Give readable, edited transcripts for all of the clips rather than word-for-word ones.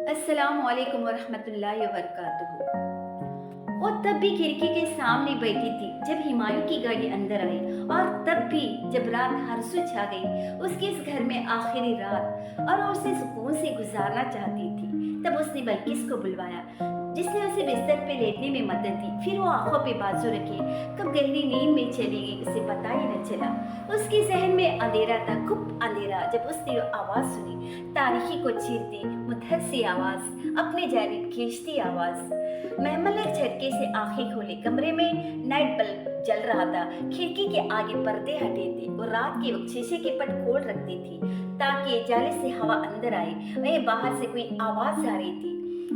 अस्सलाम वालेकुम वरहमतुल्लाहि वबरकातुहू। वो तब भी खिड़की के सामने बैठी थी जब हुमायूं की गाड़ी अंदर आई, और तब भी जब रात हरसू छा गई, उसके इस घर में आखिरी रात, और वो उसे सुकून से गुजारना चाहती थी। तब उसने बल्किस को बुलवाया, जिसने उसे बिस्तर पे लेटने में मदद दी। फिर वो आंखों पे बाजू रखे कब गहरी नींद में चली गई, उसे पता ही न चला। उसके जहन में अंधेरा था, खूब अंधेरा। जब उसने आवाज सुनी, तारीखी को चीरती मुद्दत सी आवाज, अपने जानिब खींचती आवाज। महमल ने झटके से आंखें खोली। कमरे में नाइट बल्ब जल रहा था। खिड़की के आगे पर्दे हटे थे और रात के वक्त शीशे के पट खोल रखती थी ताकि जाले से हवा अंदर आए। वहीं बाहर से कोई आवाज आ रही थी।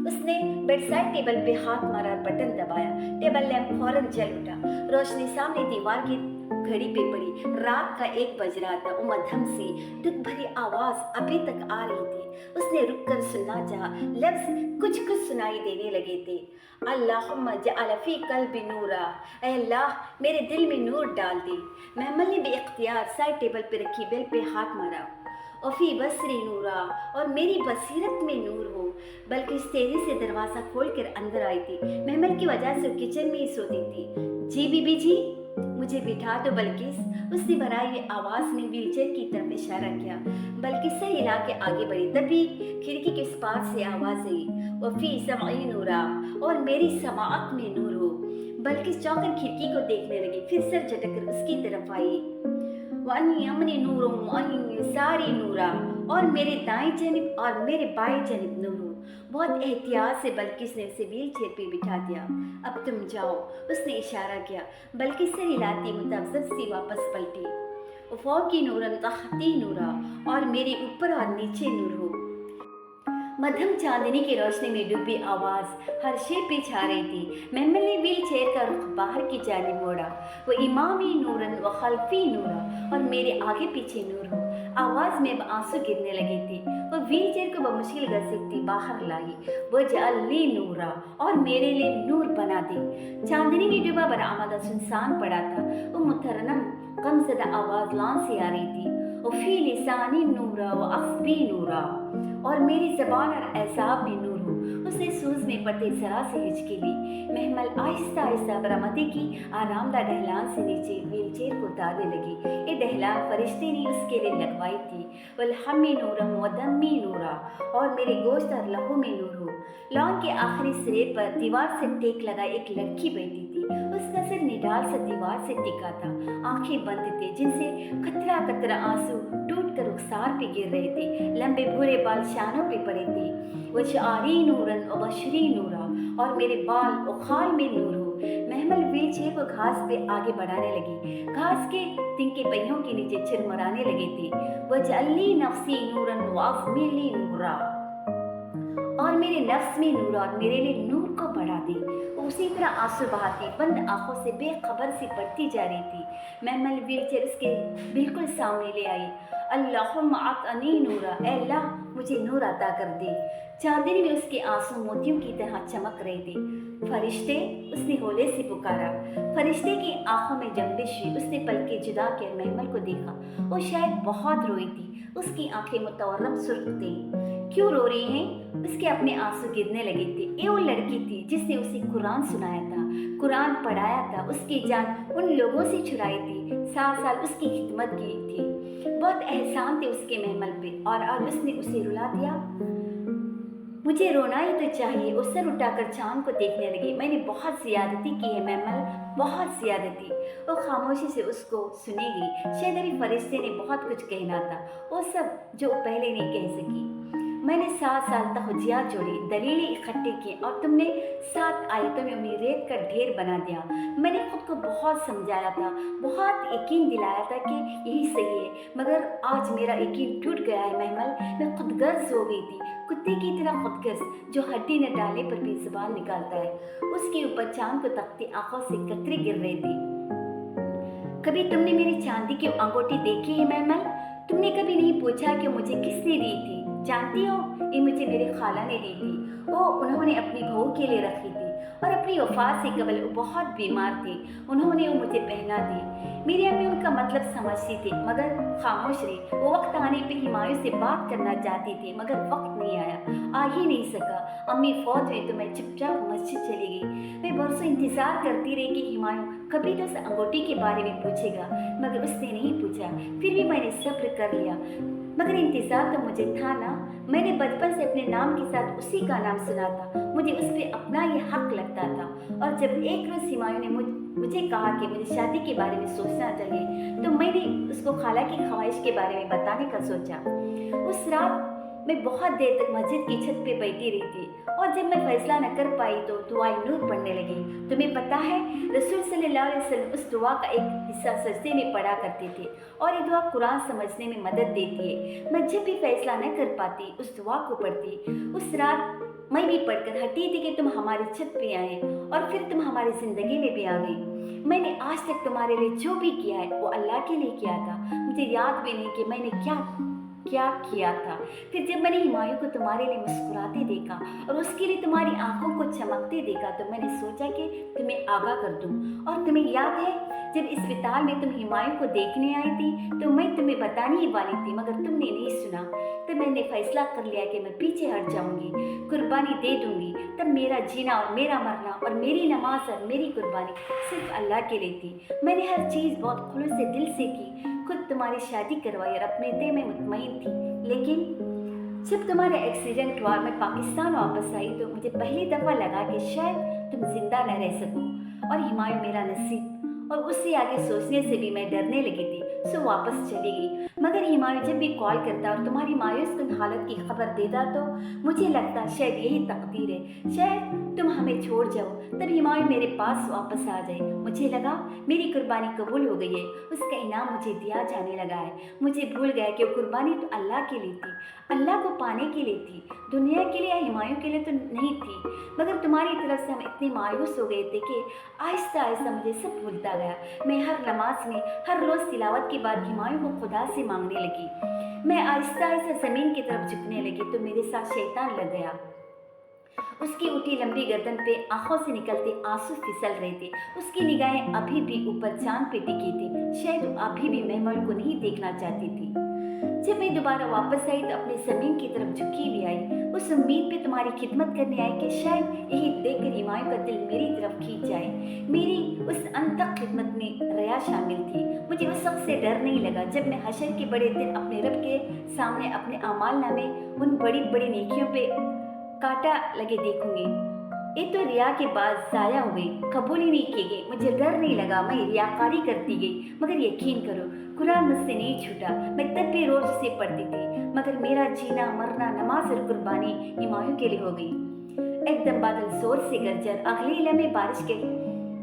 उसने बेडसाइड टेबल पे हाथ मारा, बटन दबाया। टेबल लैंप फौरन जल उठा। रोशनी सामने दीवार की घड़ी पे पड़ी। रात का 1 बज रहा था। वो मध्यम सी दुख भरी आवाज अभी तक आ रही थी। उसने रुक कर सुनना चाहा। लफ्ज कुछ कुछ सुनाई देने लगे थे। अल्लाहुम्मा जअल फी क़ल्बी नूरा, ऐ अल्लाह मेरे दिल में नूर डाल दे। महमल ने बेइख्तियार साइड टेबल पे रखी बेल पे हाथ मारा। ओफी बसरी नूरा, और मेरी बसीरत में नूर हो। बल्कि तेजी से दरवाजा खोल कर अंदर आई थी। महमल की वजह से किचन में ही सोती थी। जी बीबी जी, मुझे बिठा दो बल्किस, उसने भराई हुई आवाज में व्हीलचेयर की तरफ इशारा किया। बल्किस से हिला के आगे बढ़ी। तभी खिड़की के उस पार से आवाज आई, वफी समाई नूरा, और मेरी समाअत में नूर हो। बल्किस चौंकर खिड़की को देखने लगी, फिर सर झटकर उसकी तरफ आई। वानी अमनी नूरों वानी सारी नूरा, और मेरे दाएं जनिब और मेरे बाएं जनिब नूर हो। बहुत एहतियात से बल्किस ने उसे व्हील चेयर पे बिठा दिया। अब तुम जाओ, उसने इशारा किया। बल्किस से हिलाती मुतवज्जब सी वापस पलटी। उफ़ौकी नूरन तहती नूरा, और मेरे ऊपर और नीचे नूर हो। मध्यम चांदनी की रोशनी में डूबी आवाज हर शे पे छा रही थी। महमल ने व्हील चेयर का रुख बाहर की जानिब मोड़ा। वो इमामी नूरन व खल्फी नूरा, और मेरे आगे पीछे नूर हो। आवाज में आंसू गिरने लगे थे। वो व्हील चेयर को बमुश्किल घसीटती बाहर लाई। वो जअलनी नूरा, और मेरे लिए नूर बना दे। चांदनी में डूबा बरामदा सुनसान पड़ा था। वो मुतरन्नम गमज़दा आवाज लान से आ रही थी। वफ़ी लिसानी नूरा व अख्बी नूरा, और मेरी ज़बान और एसाब में नूर हो। उसने सूज में पड़ते जरा से हिचकी ली। महमल आहिस्ता आहिस्ता बरामदे की आरामदा ढहलान से नीचे व्हीलचेयर को उतारने लगी। ये ढहलान फरिश्ते ने उसके लिए लगवाई थी। वलहमी नूरम व दम्मी नूरा, और मेरे गोश्त और लहू में नूर हो। लॉन के आखिरी सिरे पर दीवार से टेक लगाई एक लड़की बैठी थी। उसका सिर निडाल सा दीवार से टिका था। आंखें बंद थे, जिनसे कतरा कतरा आंसू टूट कर रुखसार पे गिर रहे थे। लंबे भूरे बाल शानों पे पड़े थे। वो शारी नूरन और बशरी नूरा, और मेरे बाल और खाल में नूर हो। महमल व्हील चेयर को घास पे आगे बढ़ाने लगी। घास के तिनके पहियों के नीचे चिरमराने लगे थे। वो जल्ली नफ्सी नूरन वाज़मिली नूरा, और मेरे नफ्स में नूर, और मेरे लिए नूर को बढ़ा दे। उसी तरह आंसू बहाती बंद आंखों से बेखबर सी बढ़ती जा रही थी। महमल व्हीलचेयर उसके बिल्कुल सामने ले आई। अल्लाहुम्मा अतनी नूरा, ऐ अल्लाह मुझे नूर अता कर दे। चांदनी में उसके आंसू मोतियों की तरह चमक रहे थे। फरिश्ते, उसने होले से पुकारा। फरिश्ते की आंखों में जंबिश हुई। उसने पलके जुदा कर महमल को देखा। वो शायद बहुत रोई थी। उसकी आंखें मुतवर्रम सुर्ख थी। क्यों रो रही हैं? उसके अपने आंसू गिरने लगे थे। ये वो लड़की थी जिसने उसे कुरान सुनाया था, कुरान पढ़ाया था, उसकी जान उन लोगों से छुड़ाई थी, 7 साल उसकी खिदमत की थी। बहुत एहसान थे उसके महमल पे, और आज उसने उसे रुला दिया। मुझे रोना ही तो चाहिए। वो सर उठाकर चांद को देखने लगी। मैंने बहुत ज्यादती की है महमल, बहुत ज्यादती। वो खामोशी से उसको सुनेगी। शायद अभी फरिश्ते ने बहुत कुछ कहना था, वो सब जो पहले नहीं कह सकी। मैंने 7 साल तक हुज्जियात जोड़ी, दलीलें इकट्ठी की, और तुमने 7 आयतों में उन्हें रेत का ढेर बना दिया। मैंने खुद को बहुत समझाया था, बहुत यकीन दिलाया था कि यही सही है, मगर आज मेरा यकीन टूट गया है महमल। मैं खुदगर्ज हो गई थी, कुत्ते की तरह खुदगर्ज जो हड्डी न डालने पर भी जुबान निकालता है। उसके ऊपर चांद को तकती आंखों से कतरे गिर रहे थे। कभी तुमने मेरी चांदी की अंगूठी देखी है महमल? तुमने कभी नहीं पूछा कि मुझे किसने दी थी? जानती हो, ये मुझे मेरे खाला ने दी थी। वो उन्होंने अपनी बहू के लिए रखी थी, और अपनी वफात से कबल वो बहुत बीमार थे। उन्होंने वो मुझे पहना दी। मेरी अम्मी उनका मतलब समझती थी मगर खामोश रही। वो वक्त आने पे हुमायूं से बात करना चाहती थी मगर वक्त नहीं आया, आ ही नहीं सका। अम्मी फौत हुई तो मैं चुपचाप मस्जिद चली गई। मैं बरसों इंतज़ार करती रही कि हुमायूं कभी तो उस अंगूठी के बारे में पूछेगा, मगर उसने नहीं पूछा। फिर भी मैंने सब्र कर लिया, मगर इंतज़ार तो मुझे था ना। मैंने बचपन से अपने नाम के साथ उसी का नाम सुना था, मुझे उस पर अपना ये हक लगता था। और जब एक रोज़ हुमायूं ने मुझे कहा कि मुझे शादी के बारे में सोचना चाहिए, तो मैंने उसको खाला की ख्वाहिश के बारे में बताने का सोचा। उस रात मैं बहुत देर तक मस्जिद की छत पे बैठी रही थी, और जब मैं फैसला न कर पाई तो दुआए नूर पढ़ने लगी। तुम्हें पता है, रसूल सल्लल्लाहु अलैहि वसल्लम उस दुआ का एक हिस्सा सजदे में पढ़ा करते थे, और ये दुआ कुरान समझने में मदद देती है। मैं जब भी फैसला न कर पाती उस दुआ को पढ़ती। उस रात मैं भी पढ़कर हटी थी कि तुम हमारी छत पे आए, और फिर तुम हमारी ज़िंदगी में भी आ गई। मैंने आज तक तुम्हारे लिए जो भी किया है वो अल्लाह के लिए किया था। मुझे याद भी नहीं कि मैंने क्या किया था। फिर जब मैंने हुमायूं को तुम्हारे लिए मुस्कुराते देखा और उसके लिए तुम्हारी आंखों को चमकते देखा, तो मैंने सोचा कि तुम्हें आगाह कर दूं। और तुम्हें याद है, जब अस्पताल में तुम हुमायूं को देखने आई थी तो मैं तुम्हें बताने ही वाली थी, मगर तुमने नहीं सुना। तो मैंने फैसला कर लिया कि मैं पीछे हट जाऊंगी, कुर्बानी दे दूंगी। तब मेरा जीना और मेरा मरना और मेरी नमाज और मेरी कुर्बानी सिर्फ अल्लाह के लिए थी। मैंने हर चीज़ बहुत खुलूस से दिल से की, खुद तुम्हारी शादी करवाई और अपने दिल में मुतमईन थी। लेकिन जब तुम्हारा एक्सीडेंट हुआ, मैं पाकिस्तान वापस आई, तो मुझे पहली दफ़ा लगा कि शायद तुम जिंदा न रह सको। और हुमायूं मेरा नसीब, और उससे आगे सोचने से भी मैं डरने लगी थी, सो वापस चली गई। मगर हुमायूं जब भी कॉल करता और तुम्हारी मायूस कुन हालत की खबर देता, तो मुझे लगता शायद यही तकदीर है, शायद तुम हमें छोड़ जाओ। तब हुमायूं मेरे पास वापस आ जाए। मुझे लगा मेरी कुर्बानी कबूल हो गई है, उसका इनाम मुझे दिया जाने लगा है। मुझे भूल गया कि कुर्बानी तो अल्लाह के लिए थी, अल्लाह को पाने के लिए थी, दुनिया के लिए या हुमायूं के लिए तो नहीं थी। मगर तुम्हारी तरफ से हम इतने मायूस हो गए थे कि आहिस्ता आहिस्ता मुझे सब भूलता गया। मैं हर नमाज में हर रोज़ तिलावत के बाद हुमायूं को खुदा से मांगने लगी। मैं आहिस्ता आहिस्ता ज़मीन की तरफ झुकने लगी तो मेरे साथ शैतान लग गया। उसकी उठी लंबी गर्दन पे आंखों से निकलते आंसू फिसल रहे थे। उसकी निगाहें अभी भी ऊपर चांद पे टिकी थी, शायद वो अभी भी महमूद को नहीं देखना चाहती थी। जब मैं दोबारा वापस आई तो अपनी ज़मीन की तरफ झुकी भी आई, उस उम्मीद पे तुम्हारी खिदमत करने आई कि शायद यही देखकर हुमायूं का दिल मेरी तरफ खींच जाए। मेरी उस अनतक खिदमत में रिया शामिल थी। मुझे उस वक्त से डर नहीं लगा जब मैं हशर के बड़े दिन अपने रब के सामने अपने अमाल नामे उन बड़ी बड़ी नेकियों पे कांटा लगे देखूंगी। ये तो रिया के बाद ज़ाया हो गई, कबूल ही नहीं की गई। मुझे डर नहीं लगा, मैं रियाकारी करती गई। मगर यकीन करो, कुरान मुझसे नहीं छूटा। मैं तब भी रोज़ उसे पढ़ती थी, मगर मेरा जीना मरना नमाज और कुर्बानी हुमायूं के लिए हो गई। एकदम बादल जोर से गरजे, अगले लम्हे बारिश के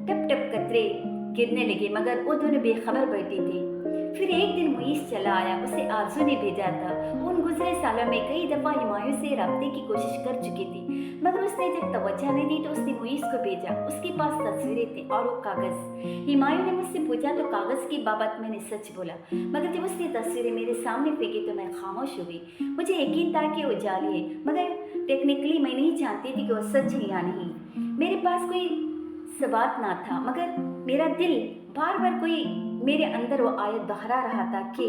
टप टप कतरे गिरने लगे, मगर वो दोनों बेखबर बैठी थी। फिर एक दिन मुईस चला आया, उसे आरजू ने भेजा था। उन गुजरे सालों में कई दफ़ा हुमायूं से रब्ते की कोशिश कर चुकी थी, मगर उसने जब तवज्जो नहीं दी तो उसने मुईस को भेजा। उसके पास तस्वीरें थी और वो कागज़। हुमायूं ने मुझसे पूछा तो कागज़ की बाबत मैंने सच बोला, मगर जब उसने तस्वीरें मेरे सामने फेंकी तो मैं खामोश हो गई। मुझे यकीन था कि वो जाली है, मगर टेक्निकली मैं नहीं जानती थी कि वो सच है या नहीं। मेरे पास कोई सबात ना था, मगर मेरा दिल बार बार कोई मेरे अंदर वो आयत दोहरा रहा था कि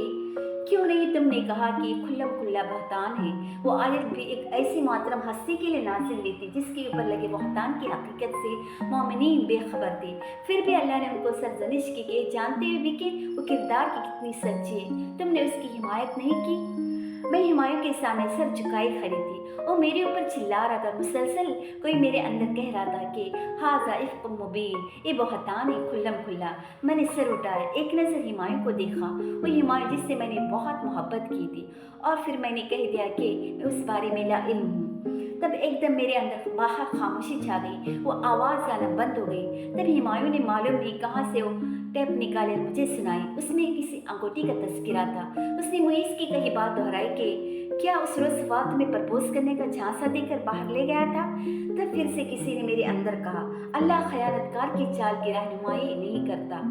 क्यों नहीं तुमने कहा कि खुल्लम खुल्ला बहतान है। वो आयत भी एक ऐसी मोहतरम हस्ती के लिए नाजिल हुई थी जिसके ऊपर लगे बहतान की हकीकत से मोमिनीन बेखबर थे। फिर भी अल्लाह ने उनको सरजनिश की कि जानते हुए भी कि वो किरदार की कितनी सच्ची है, तुमने उसकी हिमायत नहीं की। मैं हुमायूं के सामने सर झुकाई खड़ी थी। वो मेरे ऊपर चिल्ला रहा था, मुसलसल कोई मेरे अंदर कह रहा था कि हाज़ा इफ़्क़ मुबीन, ये बहतान है खुल्लम खुल्ला। मैंने सर उठाया, एक नज़र हुमायूं को देखा, वो हुमायूं जिससे मैंने बहुत मोहब्बत की थी, और फिर मैंने कह दिया कि मैं उस बारे में ला इल्म हूँ। तब एकदम मेरे अंदर बाहर खामोशी छा गई, वो आवाज़ आना बंद हो गई। तब हुमायूं ने मालूम नहीं कहाँ से वो टेप निकाले मुझे सुनाई। उसमें किसी अंगूठी का तस्करा था। उसने मुईस की कही बात दोहराई कि क्या उस रोज़ वक्त में प्रपोज करने का झांसा देकर बाहर ले गया था। तब फिर से किसी ने मेरे अंदर कहा, अल्लाह खयानतकार की चाल की रहनुमाई नहीं करता।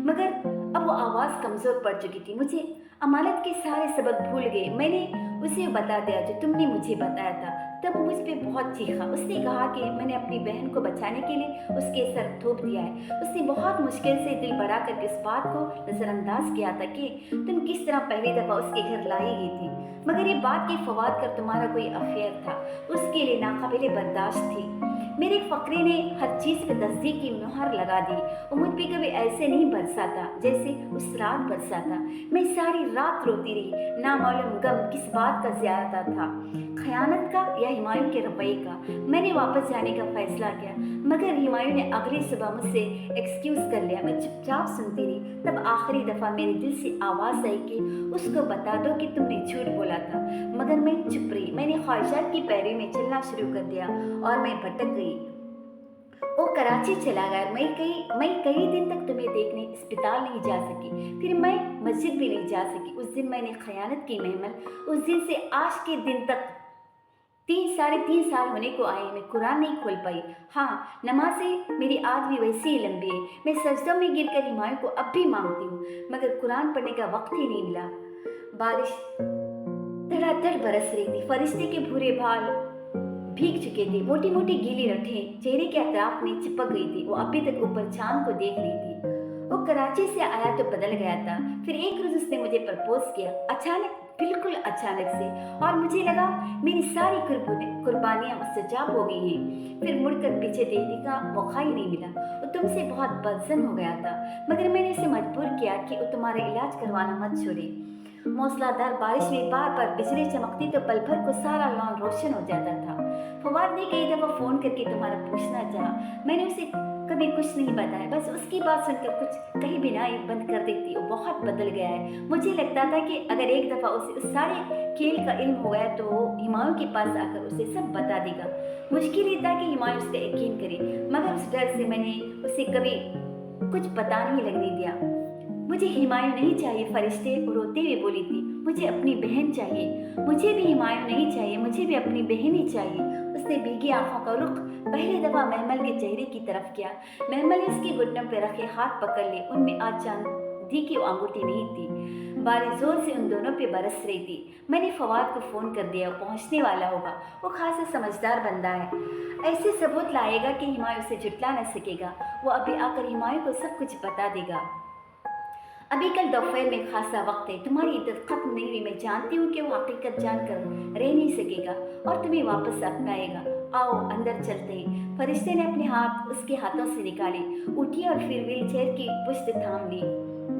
मगर अब वो आवाज़ कमज़ोर पड़ चुकी थी। मुझे अमानत के सारे सबक भूल गए। मैंने उसे बता दिया जो तुमने मुझे बताया था। तब मुझ पर बहुत चीखा। उसने कहा कि मैंने अपनी बहन को बचाने के लिए उसके सर थोप दिया है। उसने बहुत मुश्किल से दिल बढ़ा करके इस बात को नज़रअंदाज किया था कि तुम किस तरह पहली दफ़ा उसके घर लाई गई थी, मगर ये बात कि फवाद कर तुम्हारा कोई अफेयर था उसके लिए नाकाबिले बर्दाश्त थी। मेरे फकरे ने हर चीज़ पे तस्दीक की मुहर लगा दी। वो मुझ पे कभी ऐसे नहीं बरसा था जैसे उस रात बरसा था। मैं सारी रात रोती रही, नामालूम गम किस बात का ज़्यादा था, खयानत का या हुमायूं के रवैये का। मैंने वापस जाने का फैसला किया, मगर हुमायूं ने अगली सुबह मुझसे एक्सक्यूज़ कर लिया। मैं चुपचाप सुनती रही। तब आखिरी दफ़ा मेरे दिल से आवाज़ आई कि उसको बता दो कि तुमने झूठ बोला था, मगर मैं चुप रही। मैंने ख्वाहिशात की पैरवी में चलना शुरू कर दिया और मैं भटक गई। वो कराची चला गया। मैं कई दिन तक तुम्हें देखने अस्पताल नहीं जा सकी, फिर मैं मस्जिद भी नहीं जा सकी। उस दिन मैंने खयानत की महमल। उस दिन से आज के दिन तक 3 साढ़े 3 साल होने को आए, मैं कुरान नहीं खोल पाई। हाँ, नमाज़ें मेरी आज भी वैसी ही लंबी है। मैं सजदों में गिरकर हुमायूं को अब भी मांगती हूँ, मगर कुरान पढ़ने का वक्त ही नहीं मिला। बारिश धड़ाधड़ बरस रही थी। फरिश्ते के भूरे बाल भीग चुके थे। मोटी मोटी गीली रठें चेहरे के अतराफ में चिपक गई थी। वो अभी तक ऊपर चांद को देख रही थी। वो कराची से आया तो बदल गया था। फिर एक रोज उसने मुझे प्रपोज किया, अचानक, बिल्कुल अचानक से, और मुझे लगा मेरी सारी कुर्बानियां उससे जाप हो गई हैं। फिर मुड़कर पीछे देखने का मौका ही नहीं मिला। वो तुमसे बहुत बदजन हो गया था, मगर मैंने उसे मजबूर किया कि वो तुम्हारा इलाज करवाना मत छोड़े। मूसलाधार बारिश में बार बार बिजली चमकती तो पल भर को सारा लॉन रोशन हो जाता था। फवाद ने कई दफ़ा फ़ोन करके तुम्हारा पूछना चाहा, मैंने उसे कभी कुछ नहीं बताया। बस उसकी बात सुनकर कुछ कहीं बिना ही बंद कर देती। वो बहुत बदल गया है। मुझे लगता था कि अगर एक दफ़ा उसे उस सारे खेल का इल्म हो गया तो वो हुमायूं के पास आकर उसे सब बता देगा। मुश्किल ही था कि हुमायूं उसका यकीन करे, मगर उस डर से मैंने उसे कभी कुछ पता नहीं लगने दिया। मुझे हुमायूं नहीं चाहिए, फरिश्ते रोते हुए बोली थी। मुझे अपनी बहन चाहिए। मुझे भी हुमायूं नहीं चाहिए, मुझे भी अपनी बहन ही चाहिए। उसने भीगी आंखों का रुख पहली दफा महमल के चेहरे की तरफ किया। महमल ने उसके घुटनों पर रखे हाथ पकड़ लिए। उनमें आज चांदी की अंगूठी नहीं थी। बारिश जोर से उन दोनों पे बरस रही थी। मैंने फवाद को फ़ोन कर दिया, वो पहुंचने वाला होगा। वो खासा समझदार बंदा है, ऐसे सबूत लाएगा कि हुमायूं उसे झुटला न सकेगा। वो अभी आकर हुमायूं को सब कुछ बता देगा। अभी कल दोपहर में खासा वक्त है। तुम्हारी इद्दत खत्म नहीं हुई। मैं जानती हूँ कि वो हकीकत जानकर रह नहीं सकेगा और तुम्हें वापस अपनाएगा। आओ अंदर चलते हैं। फरिश्ते ने अपने हाथ उसके हाथों से निकाले, उठी और फिर व्हील चेयर की पुश्त थाम ली।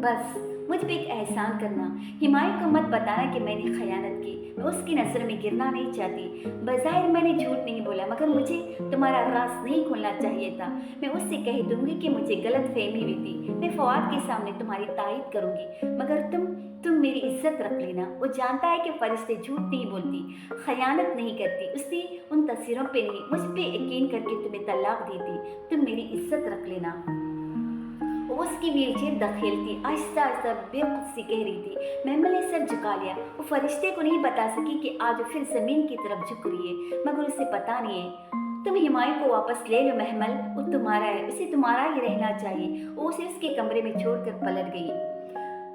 बस मुझ पे एक एहसान करना। हुमायूं को मत बताना कि मैंने खयानत की। मैं उसकी नज़र में गिरना नहीं चाहती। बज़ाहिर मैंने झूठ नहीं बोला, मगर मुझे तुम्हारा राज नहीं खोलना चाहिए था। मैं उससे कह दूंगी कि मुझे गलत फहमी हुई थी। मैं फवाद के सामने तुम्हारी तारीफ करूंगी, मगर तुम मेरी इज्जत रख लेना। वो जानता है कि फरिश्ते झूठ नहीं बोलती, खयानत नहीं करती। उसने उन तस्वीरों पे नहीं, मुझ पे यकीन करके तुम्हें तलाक दी थी। तुम मेरी इज्जत रख लेना। वो उसकी व्हीलचेयर धकेलती आहिस्ता आहिस्ता बेखुद कह रही थी। महमल ने सर झुका लिया। वो फरिश्ते को नहीं बता सकी कि आज फिर जमीन की तरफ झुक रही है, मगर उसे पता नहीं है। तुम हुमायूं को वापस ले लो महमल, वो तुम्हारा है, उसे तुम्हारा ही रहना चाहिए। वो उसे उसके कमरे में छोड़कर पलट गई।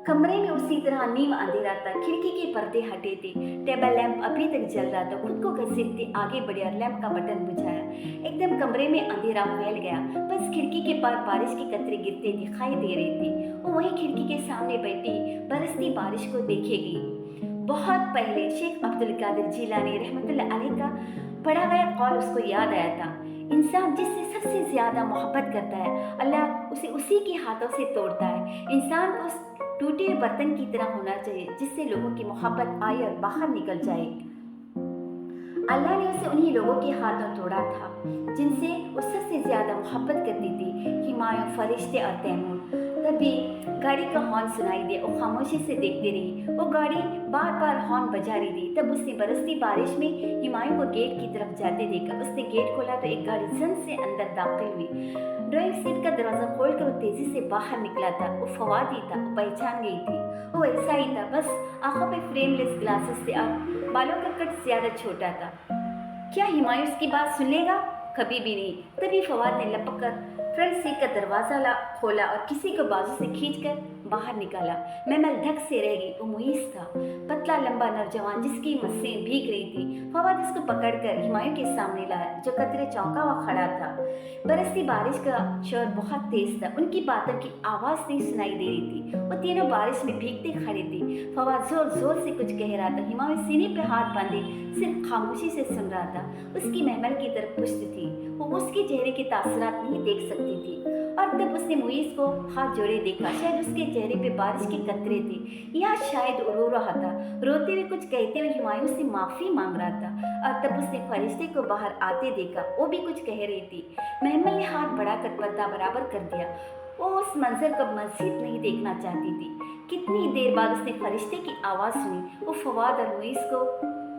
कमरे में उसी तरह नीम अंधेरा था। खिड़की के पर्दे हटे थे। टेबल लैंप अभी तक जल रहा था। खुद को घसीटते आगे बढ़े और लैंप का बटन बुझाया। एकदम कमरे में अंधेरा फैल गया। बस खिड़की के पार बारिश की कतरे गिरते दिखाई दे रही थी। वो वहीं खिड़की के सामने बैठी बरसती बारिश को देखेगी। बहुत पहले शेख अब्दुल कादिर जिलानी रहमतुल्लाह अलैह का पढ़ा गया कौल उसको याद आया था। इंसान जिससे सबसे ज्यादा मोहब्बत करता है, अल्लाह उसे उसी के हाथों से तोड़ता है। इंसान को उस टूटे बर्तन की तरह होना चाहिए जिससे लोगों की मोहब्बत आए और बाहर निकल जाए। अल्लाह ने उसे उन्हीं लोगों के हाथों तोड़ा था जिनसे वो सबसे ज्यादा मोहब्बत करती थी, हुमायूं, फरिश्ते और तैमूर। तभी गाड़ी का हॉर्न सुनाई दिया। वो खामोशी से देखती रही। वो गाड़ी बार बार हॉर्न बजा रही थी। तब उसने बरसती बारिश में हुमायूं को गेट की तरफ जाते देखा। उसने गेट खोला तो एक गाड़ी जन से अंदर दाखिल हुई। ड्राइविंग सीट का दरवाजा खोलकर वो तेजी से बाहर निकला था। वो फवाद ही था। वो पहचान गई थी। वो ऐसा ही था, बस आंखों पे फ्रेमलेस ग्लासेस थे और बालों का कट ज्यादा छोटा था। क्या हुमायूं उसकी बात सुन लेगा? कभी भी नहीं। तभी फवाद ने लपक कर फ्रंट सीट का दरवाजा खोला और किसी को बाजू से खींचकर बाहर निकाला। महमल धक से रह गई। वो मुईस था, पतला लंबा नौजवान जिसकी मस्सें भीग रही थी। फवाद उसको पकड़कर हुमायूं के सामने लाया, जो कतरे चौंका हुआ खड़ा था। बरसती बारिश का शोर बहुत तेज था, उनकी बातों की आवाज़ नहीं सुनाई दे रही थी। वो तीनों बारिश में भीगते खड़े थे। फवाद जोर जोर से कुछ कह रहा था। हुमायूं सीने पे हाथ बांधे सिर्फ खामोशी से सुन रहा था। उसकी महमल की तरफ पुश्त थी, वो उसके चेहरे के तासरात नहीं देख सकती थी। और तब उसने मुईस को हाथ जोड़े देखा। शायद उसके चेहरे पे बारिश के कतरे थे, या शायद रो रहा था। रोते हुए कुछ कहते हुए हुमायूं से माफ़ी मांग रहा था। और तब उसने फरिश्ते को बाहर आते देखा, वो भी कुछ कह रही थी। महमल ने हाथ बढ़ाकर पर्दा बराबर कर दिया। वो उस मंजर को मज़ीद नहीं देखना चाहती थी। कितनी देर बाद उसने फरिश्ते की आवाज़ सुनी। वो फवाद और मुईस को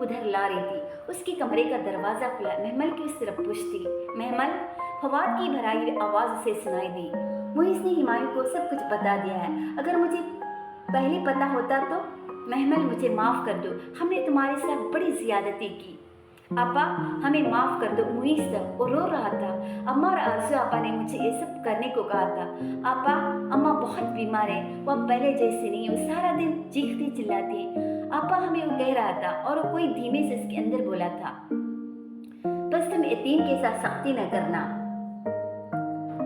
उधर ला रही थी। उसके कमरे का दरवाज़ा खुला। महमल की उस तरफ पुछती। महमल, फवाद की भराई हुई आवाज़ उसे सुनाई दी। मुईस ने हुमायूं को सब कुछ बता दिया है। अगर मुझे पहले पता होता तो। महमल, मुझे माफ़ कर दो, हमने तुम्हारे साथ बड़ी ज़्यादती की। आपा, हमें माफ़ कर दो। मुईस वो रो रहा था। अम्मा और आरज़ू आपा ने मुझे ये सब करने को कहा था। आपा, अम्मा बहुत बीमार है, वो अब पहले जैसे नहीं, वो सारा दिन चीखती चिल्लाती है। आपा, हमें वो कह रहा था और वो कोई धीमे से इसके अंदर बोला था, बस तुम यतीम के साथ सख्ती न करना।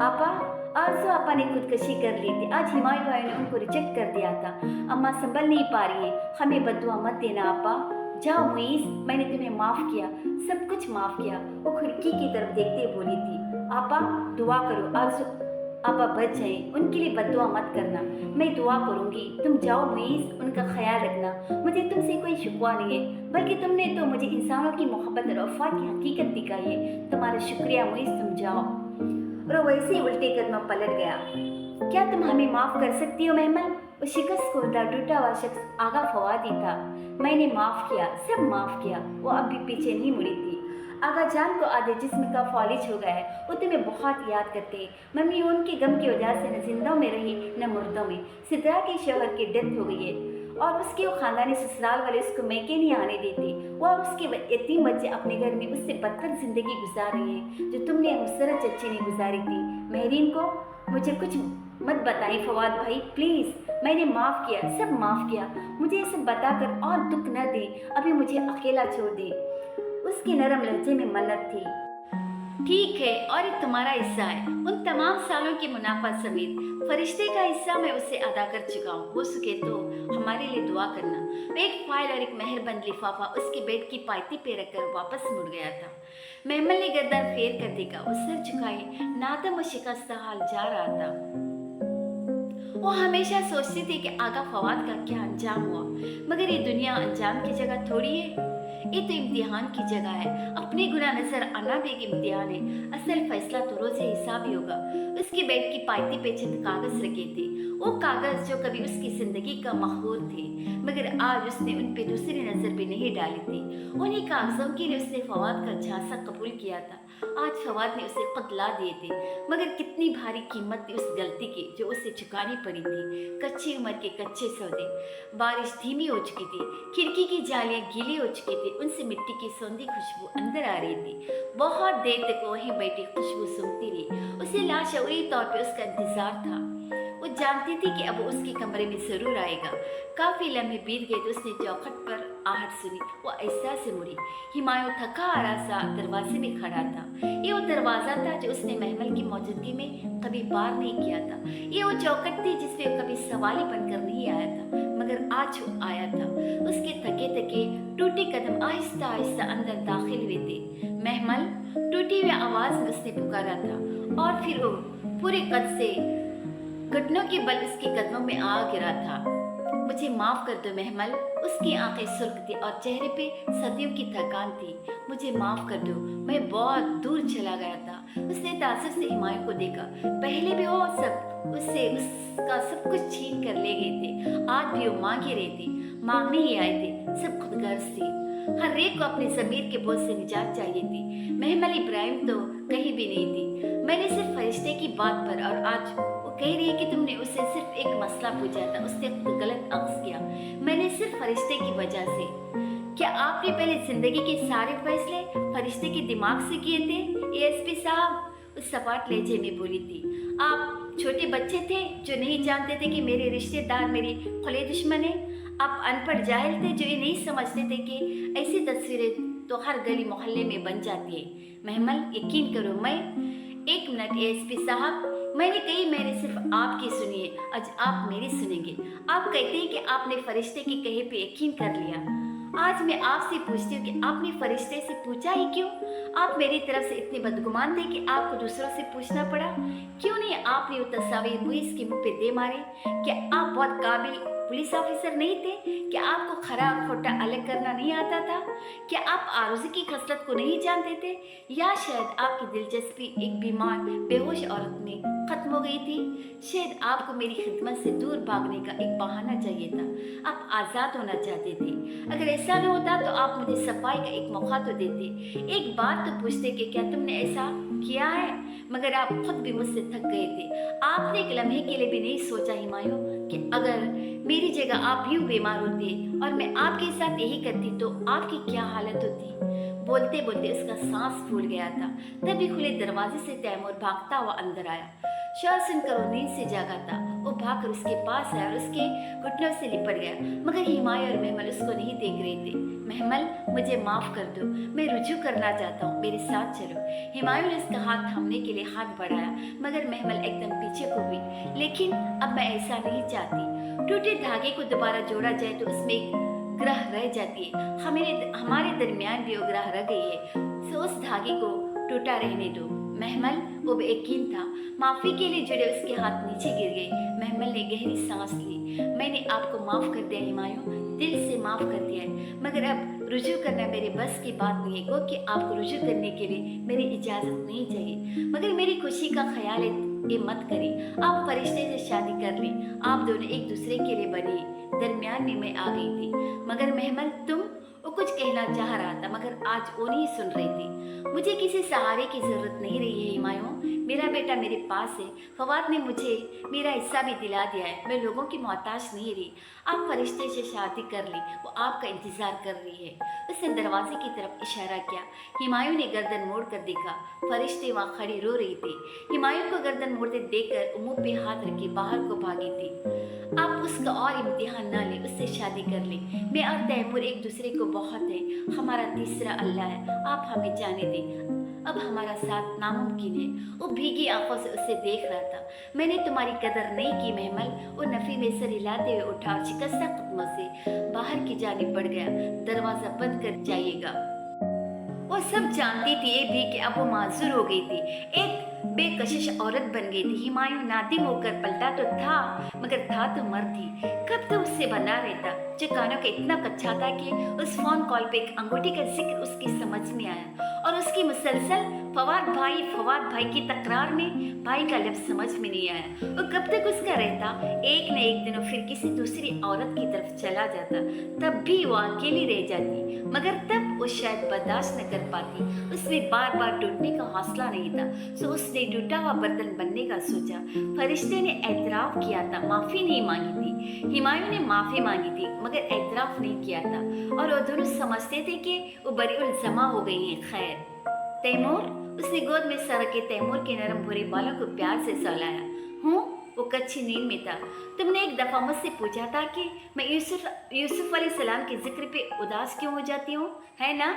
आपा, आरज़ू आपा ने खुदकशी कर ली थी। आज हुमायूं भाई ने उनको रिजेक्ट कर दिया था। अम्मा संभल नहीं पा रही है, हमें बद्दुआ मत देना। आपा जाओ। मुईस, मैंने तुम्हें माफ़ किया, सब कुछ माफ़ किया। वो खिड़की की तरफ देखते बोली थी। आपा, दुआ करो आरज़ू आपा बच जाए, उनके लिए बद्दुआ मत करना। मैं दुआ करूंगी, तुम जाओ मुईस, उनका ख्याल रखना। मुझे तुमसे कोई शिकवा नहीं है, बल्कि तुमने तो मुझे इंसानों की मोहब्बत और वफा की हकीकत दिखाई है। तुम्हारा शुक्रिया मुईस, तुम जाओ। और वैसे ही उल्टे कदम पलट गया। क्या तुम हमें माफ़ कर सकती हो महमल? वो शिकस्त खुर्दा टूटा हुआ शख्स आगा फवाद ही था। मैंने माफ़ किया, सब माफ़ किया। वो अब भी पीछे नहीं मुड़ी थी। आगा जान को आधे जिस्म का फॉलिज हो गया है, वो तुम्हें बहुत याद करते हैं। मम्मी उनके गम की वजह से न जिंदों में रही न मुर्दों में। सिद्रा के शौहर की डेथ हो गई है और उसके वो खानदानी ससुराल वाले उसको मैके नहीं आने देते। वो और उसके यतीम बच्चे अपने घर में उससे बदतर जिंदगी गुजार रहे हैं जो तुमने मुसरत चच्ची ने गुजारी थी। महरीन को मुझे कुछ मत बताएं फवाद भाई, प्लीज़। मैंने माफ़ किया, सब माफ़ किया। मुझे ये सब बताकर और दुख न दे, अभी मुझे अकेला छोड़ दे। उसके नरम लहजे में मन्नत थी। ठीक है, और ये तुम्हारा हिस्सा है, उन तमाम सालों की मुनाफा समेत। फरिश्ते का हिस्सा मैं उससे अदा कर चुका हूँ। हो सके तो हमारे लिए दुआ करना। मैं एक फाइल और एक मेहरबंद लिफाफा उसके बेड की पायती पे रखकर वापस मुड़ गया था। महमल ने गर्दन फेर कर देखा। वो सिर झुकाए नादम और शिकस्त हाल जा रहा था। वो हमेशा सोचती थी कि आगा फवाद का क्या अंजाम हुआ, मगर ये दुनिया अंजाम की जगह थोड़ी है, ये तो इम्तिहान की जगह है। अपने गुनाह नजर आना भी एक इम्तिहान है। असल फैसला तो रोज हिसाब ही होगा। उसके बेड की पायती पे चंद कागज रखे थे, वो कागज जो कभी उसकी जिंदगी का मखूर थे, मगर आज उसने उन पे दूसरी नजर भी नहीं डाली थी। उन्हीं कागजों के लिए उसने फवाद का झांसा कबूल किया था। आज फवाद ने उसे कतला दिए थे, मगर कितनी भारी कीमत थी उस गलती की जो उसे चुकानी पड़ी थी। कच्ची उम्र के कच्चे सौदे। बारिश धीमी हो चुकी थी, खिड़की की जालियां गीली हो चुकी थी, उनसे मिट्टी की सौंधी खुशबू अंदर आ रही थी। बहुत देर तक वहीं बैठी खुशबू सूंघती रही। उसे लाशऊरी तौर पे उसका इंतजार था। वो जानती थी कि अब उसके कमरे में जरूर आएगा। काफी लम्हे बीत गए तो उसने चौखट पर आहट सुनी। वो ऐसा से मुड़ी। हुमायूं थका हारा सा दरवाजे में खड़ा था। ये वो दरवाजा था जो उसने महमल की मौजूदगी में कभी पार नहीं किया था। ये वो चौखट थी जिसपे वो कभी सवाली बनकर नहीं आया था, मगर आज वो आया था। उसके थके थके टूटे कदम आहिस्ता आहिस्ता अंदर दाखिल हुए थे। महमल, टूटी हुई आवाज में उसने पुकारा था, और फिर वो पूरे कद से घुटनों के बल उसके कदमों में आ गिरा था। मुझे माफ कर दो महमल। उसकी आंखें सुर्ख थी और चेहरे पे सदियों की थकान थी। मुझे माफ कर दो, मैं बहुत दूर चला गया था। उसने तासुब से हुमायूं को देखा। पहले भी वो सब उससे उसका सब कुछ छीन कर ले गए थे, आज भी वो मांगे रहे थे, मांगने ही आए थे। सब खुदगर्ज थे। हर एक को अपने ज़मीर के बोझ से निजात चाहिए थी। महमल इब्राहिम तो कहीं भी नहीं थी। मैंने सिर्फ फरिश्ते की बात पर, और आज कह रही है कि तुमने उससे सिर्फ एक मसला पूछा था, उसने खुद गलत अक्स किया। मैंने सिर्फ फरिश्ते की वजह से। क्या आपने पहले जिंदगी के सारे फैसले फरिश्ते के दिमाग से किए थे? एएसपी साहब, उस सपाट लहजे में बोली थी। आप छोटे बच्चे थे जो नहीं जानते थे कि मेरे रिश्तेदार मेरे खुले दुश्मन हैं। आप अनपढ़ जाहिल थे जो ये नहीं समझते थे कि ऐसी तस्वीरें तो हर गली मोहल्ले में बन जाती है। महमल यकीन करो, मैं 1 मिनट एएसपी साहब, मैंने कई महीने सिर्फ आपकी सुनी है, आज आप मेरी सुनेंगे। आप कहते हैं कि आपने फरिश्ते के कहे पे यकीन कर लिया। आज मैं आपसे पूछती हूँ कि आपने फरिश्ते से पूछा ही क्यों? आप मेरी तरफ से इतने बदगुमान थे कि आपको दूसरों से पूछना पड़ा। क्यों नहीं आपने वो तस्वीर पुलिस के मुंह पे दे मारे? क्या आप बहुत काबिल पुलिस ऑफिसर नहीं थे? क्या आपको खरा और खोटा अलग करना नहीं आता था? क्या आप आरुज़ी की खसलत को नहीं जानते थे? या शायद आपकी दिलचस्पी एक बीमार बेहोश औरत में खत्म हो गई थी? शायद आपको मेरी खिदमत से दूर भागने का एक बहाना चाहिए था। आप आज़ाद होना चाहते थे। अगर ऐसा न होता तो आप मुझे सफाई का एक मौका तो देते, एक बात तो पूछते कि क्या तुमने ऐसा किया है? मगर आप खुद भी मुझसे थक गए थे। आपने एक लम्हे के लिए भी नहीं सोचा हिमायूं कि अगर मेरी जगह आप यूं बीमार होते और मैं आपके साथ यही करती तो आपकी क्या हालत होती? बोलते बोलते उसका सांस फूल गया था। तभी खुले दरवाजे से तैमूर भागता हुआ अंदर आया। शोर सुनकर वो नींद से जागा था। वो भागकर उसके पास आया और उसके घुटनों से लिपट गया, मगर हिमाया और महमल उसको नहीं देख रहे थे। महमल, मुझे माफ कर दो, मैं रुजू करना चाहता हूँ, मेरे साथ चलो। हिमायू ने उसका हाथ थामने के लिए हाथ बढ़ाया, मगर महमल एकदम पीछे को हुई। लेकिन अब मैं ऐसा नहीं चाहती। टूटे धागे को दोबारा जोड़ा जाए तो उसमें एक ग्रह रह जाती है। हमारे दरमियान भी वो ग्रह रह गई है, सो उस धागे को टूटा रहने दो। महमल, वो बेयकीन था। माफी के लिए जुड़े उसके हाथ नीचे गिर गए। महमल ने गहरी सांस ली। मैंने आपको माफ कर दिया हिमायूं, दिल से माफ कर दिया है, मगर अब रुजू करना मेरे बस की बात नहीं है। कि आपको रुजू करने के लिए मेरी इजाजत नहीं चाहिए, मगर मेरी खुशी का ख्याल ये मत करें। आप फरिश्ते से शादी कर लें, आप दोनों एक दूसरे के लिए बने। दरमियान में मैं आ गई थी, मगर महमल वो कुछ कहना चाह रहा था, मगर आज वो नहीं सुन रही थी। मुझे किसी सहारे की जरूरत नहीं रही है हिमायूं, मेरा बेटा मेरे पास है। फवाद ने मुझे मेरा हिस्सा भी दिला दिया है, मैं लोगों की मोहताज नहीं रही। आप फरिश्ते से शादी कर ली, वो आपका इंतजार कर रही है। उसने दरवाजे की तरफ इशारा किया। हिमायूं ने गर्दन मोड़ कर देखा, फरिश्ते वहाँ खड़ी रो रही थी। हिमायूं को गर्दन मोड़ते देखकर मुंह पे हाथ रखे बाहर को भागी थी। आप उसका और इम्तिहान ना ले, उससे शादी कर ले। मैं और तैमूर एक दूसरे को बहुत है, हमारा तीसरा अल्लाह है, आप हमें जाने दें। अब हमारा साथ नामुमकिन है। वो भीगी आंखों से उसे देख रहा था। मैंने तुम्हारी कदर नहीं की महमल। वो नफी में सर हिलाते हुए उठा और शिकस्ता कदमों से बाहर की जानिब बढ़ गया। दरवाजा बंद कर जाइएगा। वो सब जानती थी ये भी कि अब वो माजूर हो गई थी, एक बेकशिश औरत बन गई थी। हिमायूं नादिम होकर पलटा तो था, मगर था तो मर्द ही। कब तो उससे बना रहता, जो कानों का इतना कच्चा था कि उस फोन कॉल पे एक अंगूठी का जिक्र उसकी समझ में आया, और उसकी मुसलसल फवाद भाई की तकरार में भाई का लफ्ज़ समझ में नहीं आया। वो कब तक उसका रहता? एक न एक दिन वो फिर किसी दूसरी औरत की तरफ चला जाता, तब भी वो अकेली रह जाती, मगर तब वो शायद बर्दाश्त न कर पाती। उसमें बार बार टूटने का हौसला नहीं था, सो उसने टूटा हुआ बर्तन बनने का सोचा। फरिश्ते ने एतराफ़ किया था, माफ़ी नहीं मांगी थी। हिमायूं ने माफ़ी मांगी थी, मगर एतराफ़ नहीं किया था, और वो दोनों समझते थे कि वो बरीउल जमा हो गई हैं। खैर, तैमूर, उसने गोद में सर के तैमूर के नरम भूरे बालों को प्यार से सहलाया। हूँ, वो कच्ची नींद में था। तुमने एक दफ़ा मुझसे पूछा था कि मैं यूसुफ अलैहिस्सलाम के जिक्र पे उदास क्यों हो जाती हूँ, है ना?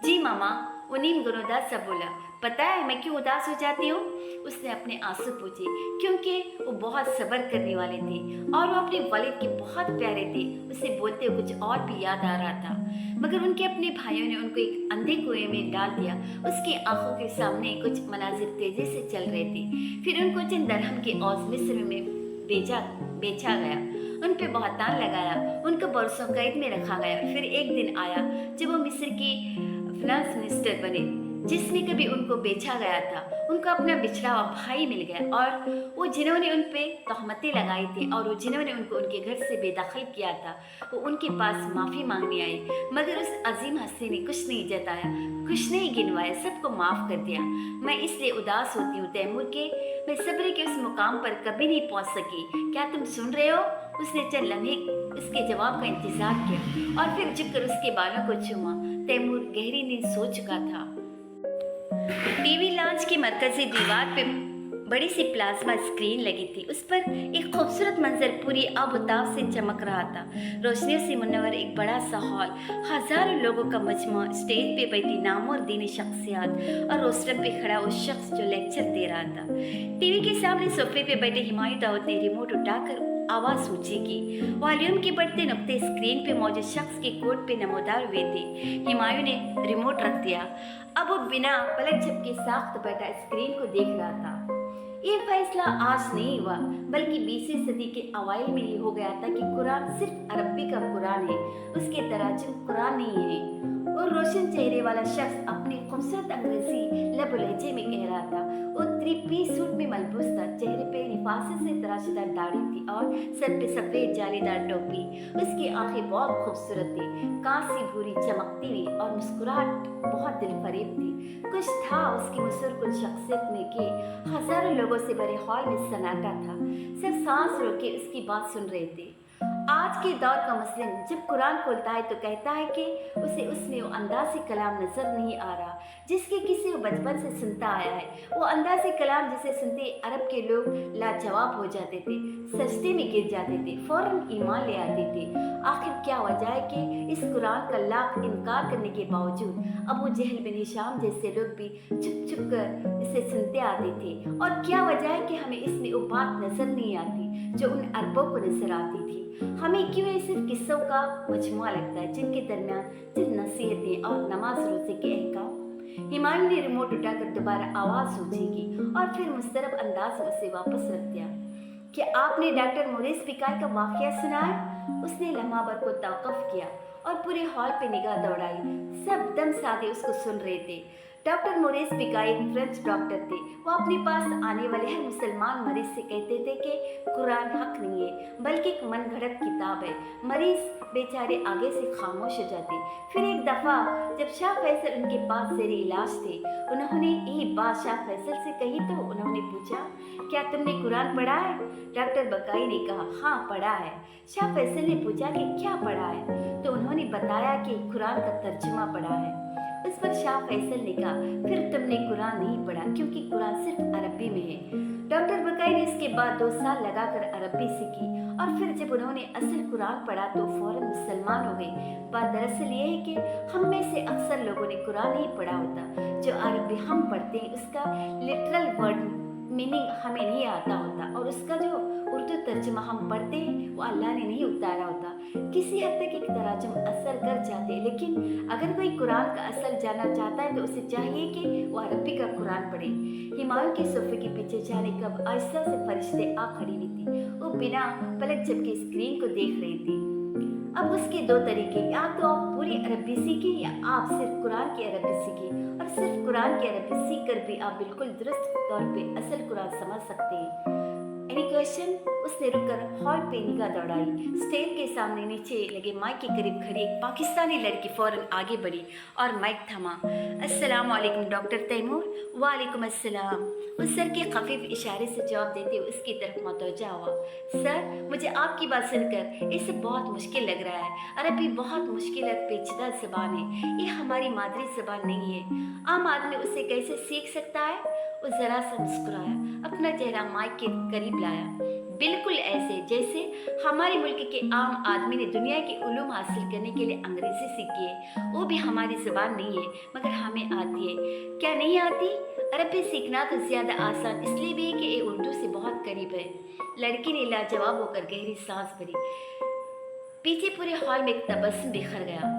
जी मामा, वो नीम गुनोदास सा बोला। पता है मैं क्यों उदास हो जाती हूँ? उसने अपने आंसू पूछे। क्योंकि वो बहुत सब्र करने वाले थे और वो अपने वालिद के बहुत प्यारे थे। उसे बोलते हुए कुछ और भी याद आ रहा था, मगर उनके अपने भाइयों ने उनको एक अंधे कुएं में डाल दिया। उसकी आंखों के सामने कुछ मनाजिर तेजी से चल रहे थे। फिर उनको चंद दरहम के औज मिस्र में बेचा गया, उन पे बहुतान लगाया, उनको बरसों कैद में रखा गया। फिर एक दिन आया जब वो मिस्र की फाइनेंस मिनिस्टर बने, जिसमें कभी उनको बेचा गया था। उनको अपना बिछड़ा हुआ भाई मिल गया, और वो जिन्होंने उन पे तहमतें लगाई थी और वो जिन्होंने उनको उनके घर से बेदखल किया था, वो उनके पास माफ़ी मांगने आए, मगर उस अजीम हस्ती ने कुछ नहीं जताया, कुछ नहीं गिनवाया, सबको माफ़ कर दिया। मैं इसलिए उदास होती हूँ तैमूर के, मैं सब्र के उस मुकाम पर कभी नहीं पहुँच सकी। क्या तुम सुन रहे हो? उसने चंद लम्हे उसके जवाब का इंतजार किया और फिर झुककर उसके बालों को चूमा। तैमूर गहरी नींद सो चुका था। टीवी लॉन्च की मरकजी दीवार पे बड़ी सी प्लाज्मा स्क्रीन लगी थी। उस पर एक खूबसूरत मंजर पूरी आबोताब से चमक रहा था। रोशनियों से मुनव्वर एक बड़ा सा हॉल, हजारों लोगों का मजमा, स्टेज पे बैठी नामवर दीनी शख्सियात और रोस्टर पे खड़ा वो शख्स जो लेक्चर दे रहा था। टीवी के सामने सोफे पे बैठे हिमायू दाऊद ने रिमोट उठाकर आवाज़ ऊंची की। वॉल्यूम के बढ़ते नुक्ते स्क्रीन पे मौजूद शख्स के कोट पे नमोदार हुए थे। हिमायू ने रिमोट रख दिया। अब वो बिना पलक झपके साख्त बैठा स्क्रीन को देख रहा था। ये फैसला आज नहीं हुआ, बल्कि 20वीं सदी के अवाइल में ही हो गया था कि कुरान सिर्फ अरबी का कुरान है, उसके तराजुम कुरान नहीं है। और रोशन चेहरे वाला शख्स अपने खूबसूरत अंग्रेजी लब लहजे में कह रहा था। वो थ्री-पीस सूट में मलबूस था, चेहरे पे निफासे से तराशदा दाढ़ी थी और सर पे सफेद जालीदार टोपी। उसकी आंखें बहुत खूबसूरत थी, कांसी भूरी चमकती हुई, और मुस्कुराहट बहुत दिलफरेब थी। कुछ था उसकी मुसरकुल शख्सियत में कि हजारों लोगों से भरे हॉल में सन्नाटा था। सिर्फ सांस रोके उसकी बात सुन रहे थे। आज के दौर का मुस्लिम जब कुरान खोलता है तो कहता है कि उसे उसमें वो अंदाज़ कलाम नजर नहीं आ रहा जिसके किसी वो बचपन से सुनता आया है। वो अंदाज़ कलाम जिसे सुनते अरब के लोग लाजवाब हो जाते थे, सजदे में गिर जाते थे, फौरन ईमान ले आते थे। आखिर क्या वजह है कि इस कुरान का लाख इनकार करने के बावजूद अबू जहल बिन हिशाम जैसे लोग भी चुप चुप कर इसे सुनते आते थे? और क्या वजह है कि हमें इसमें वो बात नजर नहीं आती जो उन अरबों को नजर आती थी? हमें क्यों ये सिर्फ किस्सों का मजमुआ लगता है जिनके दरमियान सिर्फ नसीहतें और नमाज रोजे के अहकाम? हिमायू ने रिमोट उठाकर दोबारा आवाज़ ऊंची की और फिर मुस्तरब अंदाज में उसे वापस रख दिया। क्या आपने डॉक्टर मोरिस पिकाई का वाक़या सुना है? उसने लम्हा भर को तौक़ुफ़ किया और पूरे हॉल पे निगाह दौड़ाई। सब दम साधे उसको सुन रहे थे। डॉक्टर मोरिस पिकाई एक फ्रेंच डॉक्टर थे। वो अपने पास आने वाले हर मुसलमान मरीज से कहते थे कि कुरान हक नहीं है बल्कि एक मन घड़त किताब है। मरीज बेचारे आगे से खामोश हो जाते। फिर एक दफ़ा जब शाह फैसल उनके पास ज़ेरे इलाज थे, उन्होंने यही बात शाह फैसल से कही तो उन्होंने पूछा, क्या तुमने कुरान पढ़ा है? डॉक्टर बकाई ने कहा, हाँ पढ़ा है। शाह फैसल ने पूछा कि क्या पढ़ा है? तो उन्होंने बताया कि कुरान का तर्जुमा पढ़ा है। इस पर शाह फैसल ने कहा, फिर तुमने कुरान नहीं पढ़ा क्योंकि कुरान सिर्फ अरबी में है। डॉक्टर बकाई ने इसके बाद 2 साल लगाकर अरबी सीखी और फिर जब उन्होंने असल कुरान पढ़ा तो फौरन मुसलमान हो गए। बात दरअसल ये है कि हम में से अक्सर लोगों ने कुरान नहीं पढ़ा होता। जो अरबी हम पढ़ते हैं उसका लिटरल वर्ड मीनिंग हमें नहीं आता होता और उसका जो उर्दू तर्जुमा हम पढ़ते हैं वो अल्लाह ने नहीं उतारा होता। किसी हद तक एक तराजुम असर कर जाते हैं, लेकिन अगर कोई कुरान का असल जानना चाहता है तो उसे चाहिए कि वो अरबी का कुरान पढ़े। हिमायू के सोफे के पीछे जाने कब आहिस्ता से फरिश्ते आ खड़ी हुई थी। वो बिना पलक झपके स्क्रीन को देख रही थी। अब उसके 2 तरीके, या तो आप पूरी अरबी सीखें या आप सिर्फ कुरान की अरबी सीखें। और सिर्फ कुरान की अरबी सीख कर भी आप बिल्कुल दुरुस्त तौर पे असल कुरान समझ सकते हैं। Any question? उसने रुककर हॉल पे निगाह दौड़ाई। स्टेज के सामने नीचे लगे माइक के करीब खड़ी एक पाकिस्तानी लड़की फौरन आगे बढ़ी और माइक थमा। अस्सलाम वालेकुम डॉक्टर तैमूर। वालेकुम अस्सलाम। उस सर के खफीफ इशारे से जवाब देते हुए उसकी तरफ मतवजा हुआ। सर, मुझे आपकी बात सुनकर इसे बहुत मुश्किल लग रहा है। अरबी बहुत मुश्किल और पेचीदा ज़बान है। ये हमारी मादरी ज़बान नहीं है। आम आदमी उसे कैसे सीख सकता है? वो ज़रा सा मुस्कुराया, अपना चेहरा माइक के करीब लाया। बिल्कुल ऐसे जैसे हमारे मुल्क के आम आदमी ने दुनिया के उलूम हासिल करने के लिए अंग्रेज़ी सीखी है। वो भी हमारी ज़बान नहीं है मगर हमें आती है। क्या नहीं आती? अरबी सीखना तो ज़्यादा आसान इसलिए भी है कि ये उर्दू से बहुत करीब है। लड़की ने लाजवाब होकर गहरी सांस भरी। पीछे पूरे हॉल में एक तबस्सुम बिखर गया।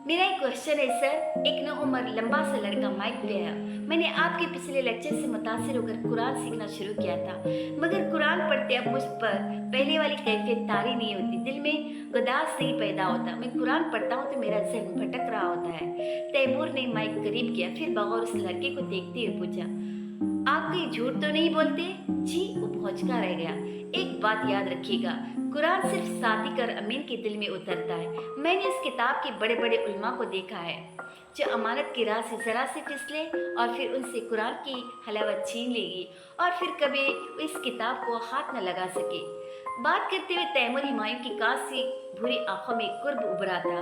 मेरा एक क्वेश्चन है सर। एक नौउम्र लंबा सा लड़का माइक पे आया। मैंने आपके पिछले लेक्चर से मुतासिर होकर कुरान सीखना शुरू किया था, मगर कुरान पढ़ते अब मुझ पर पहले वाली कैफियत तारी नहीं होती, दिल में गुदास नहीं पैदा होता। मैं कुरान पढ़ता हूँ तो मेरा ज़हन भटक रहा होता है। तैमूर ने माइक करीब किया, फिर बगौर उस लड़के को देखते हुए पूछा, आप कहीं झूठ तो नहीं बोलते? जी। वो भौंचका रह गया। एक बात याद रखिएगा, कुरान सिर्फ सादिक और अमीन के दिल में उतरता है। मैंने इस किताब के बड़े बड़े उलमा को देखा है जो अमानत की राह से ज़रा से फिसले और फिर उनसे कुरान की हलावत छीन लेगी और फिर कभी इस किताब को हाथ न लगा सके। बात करते हुए तैमूर हुमायूं की कासी भूरी आंखों में कुर्ब उभरा था।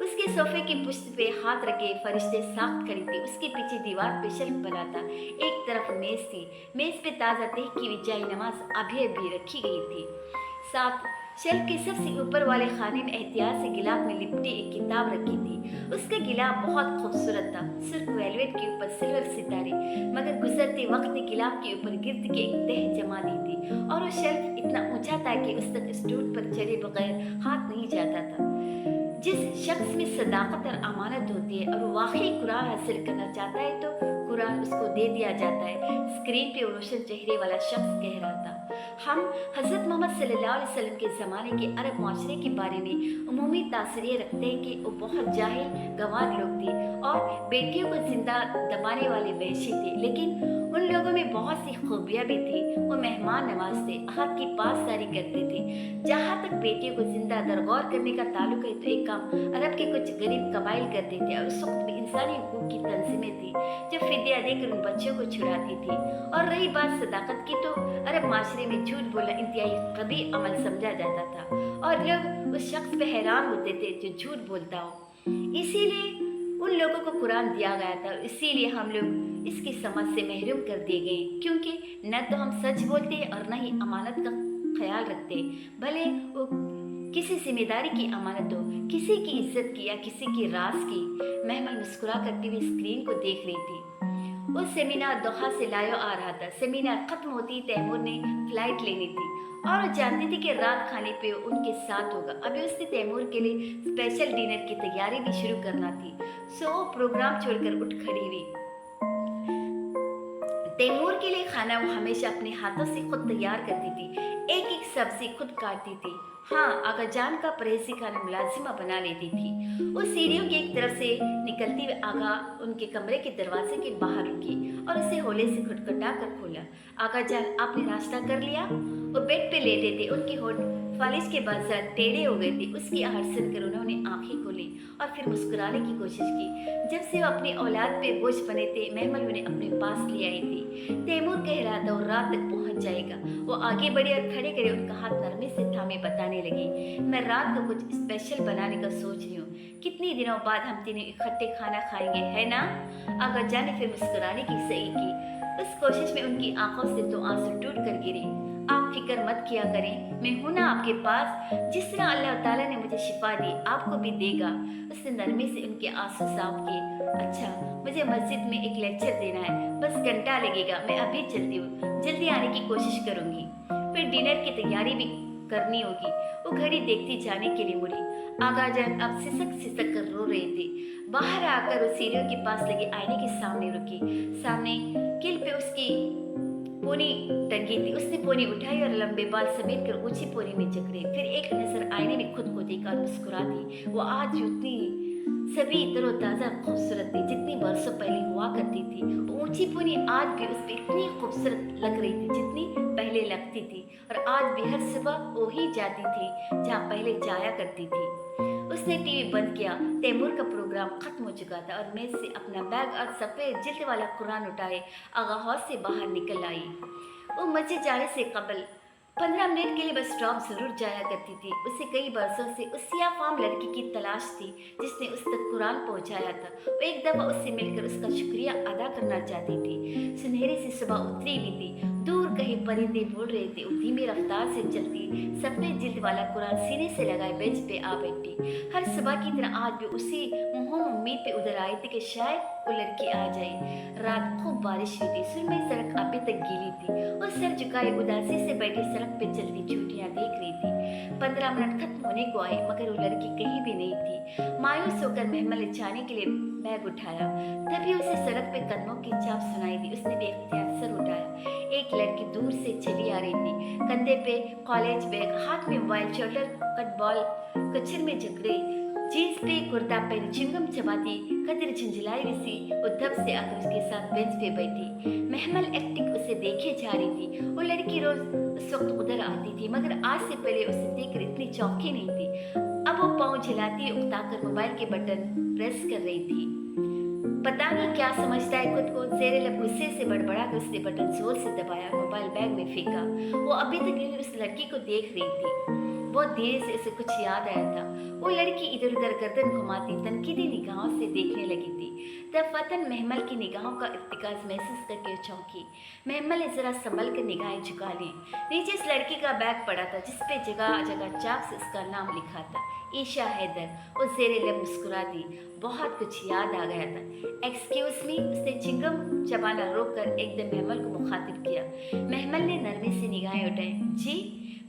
उसके सोफे की पुश्त पे हाथ रखे फरिश्ते साख्त खड़ी थी। उसके पीछे दीवार पे शेल्फ बना था। एक तरफ मेज थी। मेज पे ताज़ा तह की हुई जाए नमाज अभी अभी रखी गई थी। साथ शेल्फ के सबसे ऊपर वाले खाने में एहतियात से गिलाफ में लिपटी एक किताब रखी थी। उसका गिलाफ बहुत खूबसूरत था, सुर्ख वेलवेट के ऊपर सिल्वर सितारे, मगर गुजरते वक्त ने गिलाफ के ऊपर गिर्द के एक तह जमा दी थी और वो शेल्फ इतना ऊंचा था कि उस तक स्टूल पर चढ़े बगैर हाथ नहीं जाता था। जिस शख्स में सदाकत और अमानत होती है और वो वाकई कुरान हासिल करना चाहता है तो कुरान उसको दे दिया जाता है। स्क्रीन पे रोशन चेहरे वाला शख्स कह रहा था, हम हज़रत मोहम्मद सल्लल्लाहु अलैहि वसल्लम के ज़माने के अरब माशरे के बारे में उमूमी तासर ये रखते हैं कि वो बहुत जाहिल गंवार लोग थे और बेटियों को जिंदा दबाने वाले वहशी थे, लेकिन उन लोगों में बहुत सी खूबियाँ भी थी। वो मेहमान नवाज थे, हाथ की पासदारी करते थे। जहाँ तक बेटियों को जिंदा दरगौर करने का ताल्लुक है तो एक काम अरब के कुछ गरीब कबाइल करते थे और उस वक्त भी इंसानी हुकूक की तंजीमें थी जो फिदिया देकर उन बच्चों को छुड़ाती थी। और रही बात सदाकत की तो अरब माशरे में झूठ बोलना इंतहाई कभी अमल समझा जाता था और लोग उस शख्स पे हैरान होते थे जो झूठ बोलता हो। इसीलिए उन लोगों को कुरान दिया गया था, इसीलिए हम लोग इसकी समझ से महरूम कर दिए गए, क्योंकि न तो हम सच बोलते और न ही अमानत का ख्याल रखते, भले वो किसी जिम्मेदारी की अमानत हो, किसी की इज्जत की या किसी की राज की। महमल मुस्कुरा करती हुई स्क्रीन को देख रही थी। वो सेमिनार दोहा से लायो आ रहा था। सेमिनार खत्म होती तैमूर ने फ्लाइट लेनी थी और वो जानती थी कि रात खाने पे उनके साथ होगा। अभी उसने तैमूर के लिए स्पेशल डिनर की तैयारी भी शुरू करना थी। सो वो प्रोग्राम छोड़कर उठ खड़ी हुई। तैमूर के लिए खाना वो हमेशा अपने हाथों से खुद तैयार करती थी, एक एक सब्जी खुद काटती थी। हाँ, आगा जान का परहेजी खाना मुलाजिमा बना लेती थी। वो सीढ़ियों की एक तरफ से निकलती हुई आगा उनके कमरे के दरवाजे के बाहर रुकी और उसे होले से खटखटा कर खोला। आगा जान, आपने नाश्ता कर लिया? वो बेड पे लेटे थे, उनके होठ फालिश के बाद टेढ़े हो गए थे। उसकी आहट सुनकर उन्होंने आंखें खोली और फिर मुस्कुराने की कोशिश की। जब से वो अपनी औलाद पे बोझ बने थे, महमल उन्हें अपने पास ले आई थी। तैमूर कह रहा था वो रात तक पहुंच जाएगा। वो आगे बढ़े और खड़े करे उनका हाथ नरमी से थामे बताने लगी, मैं रात को कुछ स्पेशल बनाने का सोच रही हूँ। कितने दिनों बाद हम तीनों इकट्ठे खाना खाएंगे, है ना? आगा जान ने फिर मुस्कुराने की सही की। उस कोशिश में उनकी आंखों से तो आंसू टूट कर गिरे। आप फिक्र मत किया करें, मैं हूं ना आपके पास। जिस तरह अल्लाह ताला ने मुझे शिफा दी, आपको भी देगा। उसने नरमी से उनके आंसू साफ किए। अच्छा, मुझे मस्जिद में एक लेक्चर देना है, बस घंटा लगेगा, मैं अभी चलती हूँ, जल्दी आने की कोशिश करूंगी। फिर डिनर की तैयारी भी करनी होगी। वो घड़ी देखती जाने के लिए मुड़ी। आगा जान अब सिसक सिसक कर रो रहे थे। बाहर आकर वो सीढ़ियों के पास लगे आईने के सामने रुकी। सामने किल पे उसकी पोनी टंगी थी। उसने पोनी उठाई और लंबे बाल समेट कर ऊंची पोनी में जकड़े। फिर एक नजर आईने में खुद को देखा और मुस्कुरा दी। वो आज उतनी सभी तरोताजा खूबसूरत थी जितनी बरसों पहले हुआ करती थी। वो ऊंची पोनी आज भी उस पर इतनी खूबसूरत लग रही थी जितनी पहले लगती थी, और आज भी हर सुबह वो ही जाती थी जहाँ पहले जाया करती थी। उसने टीवी बंद किया। तैमूर का प्रोग्राम खत्म हो चुका था और मेज से अपना बैग और सफ़ेद जिल्द वाला कुरान उठाए आगा हौस से बाहर निकल आई। वो मस्जिद जाने से कबल 15 मिनट के लिए बस स्टॉप जरूर जाया करती थी। उसे कई बरसों से उस सियाफाम लड़की की तलाश थी जिसने उस तक कुरान पहुंचाया था। वो एक दफ़ा उससे मिलकर उसका शुक्रिया अदा करना चाहती थी। सुनहरे से सुबह उतरी भी थी। दूर कहीं परिंदे बोल रहे थे। वो धीमी रफ्तार से चलती सफ़ेद जिल्द वाला कुरान सीने से लगाए बेंच पे आ बैठी। हर सुबह की तरह आज भी उसी मुँह उम्मीद पे उधर आई थी कि शायद वो लड़की आ जाए। रात खूब बारिश हुई थी। सुरमई सड़क अभी तक गीली थी। वो सर झुकाए उदासी से बैठी सड़क पे चलती चूटियां देख रही थी। 15 मिनट खत्म होने को आए मगर वो लड़की कहीं भी नहीं थी। मायूस होकर महमल ने जाने के लिए बैग उठाया, तभी उसे सड़क पे कदमों की चाप सुनाई दी। उसने बेख्तियार सर उठाया। एक लड़की दूर से चली आ रही थी, कंधे पे कॉलेज बैग, हाथ में मोबाइल, शोल्डर कट बॉल कचर में जकड़े, जीन्स पे कुर्ता पहन चिंगम चबाती कदर झंझलाई सी उद्धव से आकर उसके साथ बेंच पे बैठी। महमल एक्टिंग उसे देखे जा रही थी। वो लड़की रोज उस वक्त उधर आती थी मगर आज से पहले उसे देखकर इतनी चौंकी नहीं थी। अब वो पाँव झिलाती उकताकर मोबाइल के बटन प्रेस कर रही थी। पता नहीं क्या समझता है खुद को। ज़ेरे लब गुस्से से बड़बड़ा कर उसने बटन ज़ोर से दबाया, मोबाइल बैग में फेंका। वो अभी तक यूं उस लड़की को देख रही थी। बहुत देर से उसे कुछ याद आया था। वो लड़की इधर उधर गर्दन घुमाती तनकीदी निगाहों से देखने लगी थी। तब फतन महमल की निगाहों का इर्तिकाज़ महसूस करके चौंकी। महमल ने ज़रा संभल कर निगाहें झुका ली। नीचे इस लड़की का बैग पड़ा था जिस पे जगह जगह चाक से उसका नाम लिखा था, ईशा हैदर। वो ज़ेरे लब मुस्कुरा दी। बहुत कुछ याद आ गया था। एक्सक्यूज़ मी, उसने चिंगम चबाना रोक कर एकदम महमल को मुखातिब किया। महमल ने नरमी से निगाहें उठाई। जी,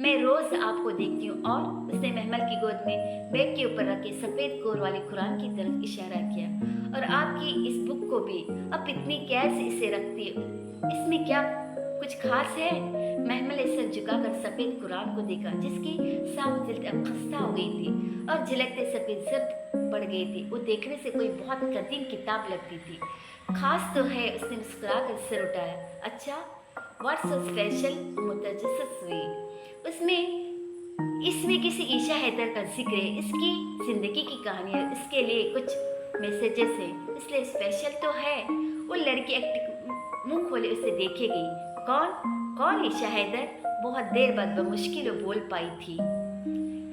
मैं रोज़ आपको देखती हूँ। और उसने महमल की गोद में बैग के ऊपर रखे सफ़ेद कोर वाले कुरान की तरफ इशारा किया। और आपकी इस बुक को भी अब इतनी कैसे इसे रखती है, इसमें क्या कुछ खास है? महमल ने सर झुकाकर सफ़ेद कुरान को देखा जिसकी साफ जिल्द अब खस्ता हो गई थी और झलकते सफ़ेद जर्द पड़ गई थी। वो देखने से कोई बहुत कदीम किताब लगती थी। खास तो है, उसने मुस्कुराकर सर उठाया। अच्छा, व्हाट्स सो स्पेशल? मुतजस्सिस हुई। उसमें इसमें किसी ईशा हैदर का जिक्र है, इसकी ज़िंदगी की कहानी है, इसके लिए कुछ मैसेजेस हैं, इसलिए स्पेशल तो है। वो लड़की एक मुंह खोले उसे देखे गई। कौन कौन ईशा हैदर? बहुत देर बाद बमुश्किल वो बोल पाई थी।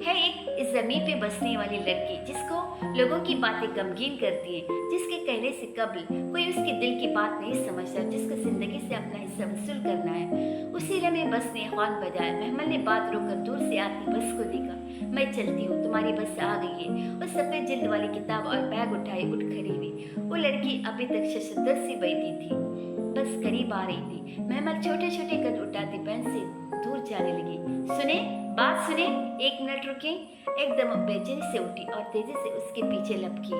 है एक इस ज़मीन पे बसने वाली लड़की जिसको लोगों की बातें गमगीन करती हैं, जिसके कहने से कबल कोई उसके दिल की बात नहीं समझता, जिसको ज़िंदगी से अपना हिस्सा वसूल करना है। उसी लम्हे बस ने हॉर्न बजाया। महमल ने बात रोककर दूर से आती बस को देखा। मैं चलती हूँ, तुम्हारी बस आ गई है। वो सफ़ेद जिल्द वाली किताब और बैग उठाए उठ खड़ी हुई। वो लड़की अभी तक शशदर सी बैठी थी, बस करीब आ रही थी। महमल छोटे छोटे कद उठाती बेंच से दूर जाने लगी। सुने, बात सुने, एक मिनट रुके। एकदम बेचैनी से उठी और तेजी से उसके पीछे लपकी।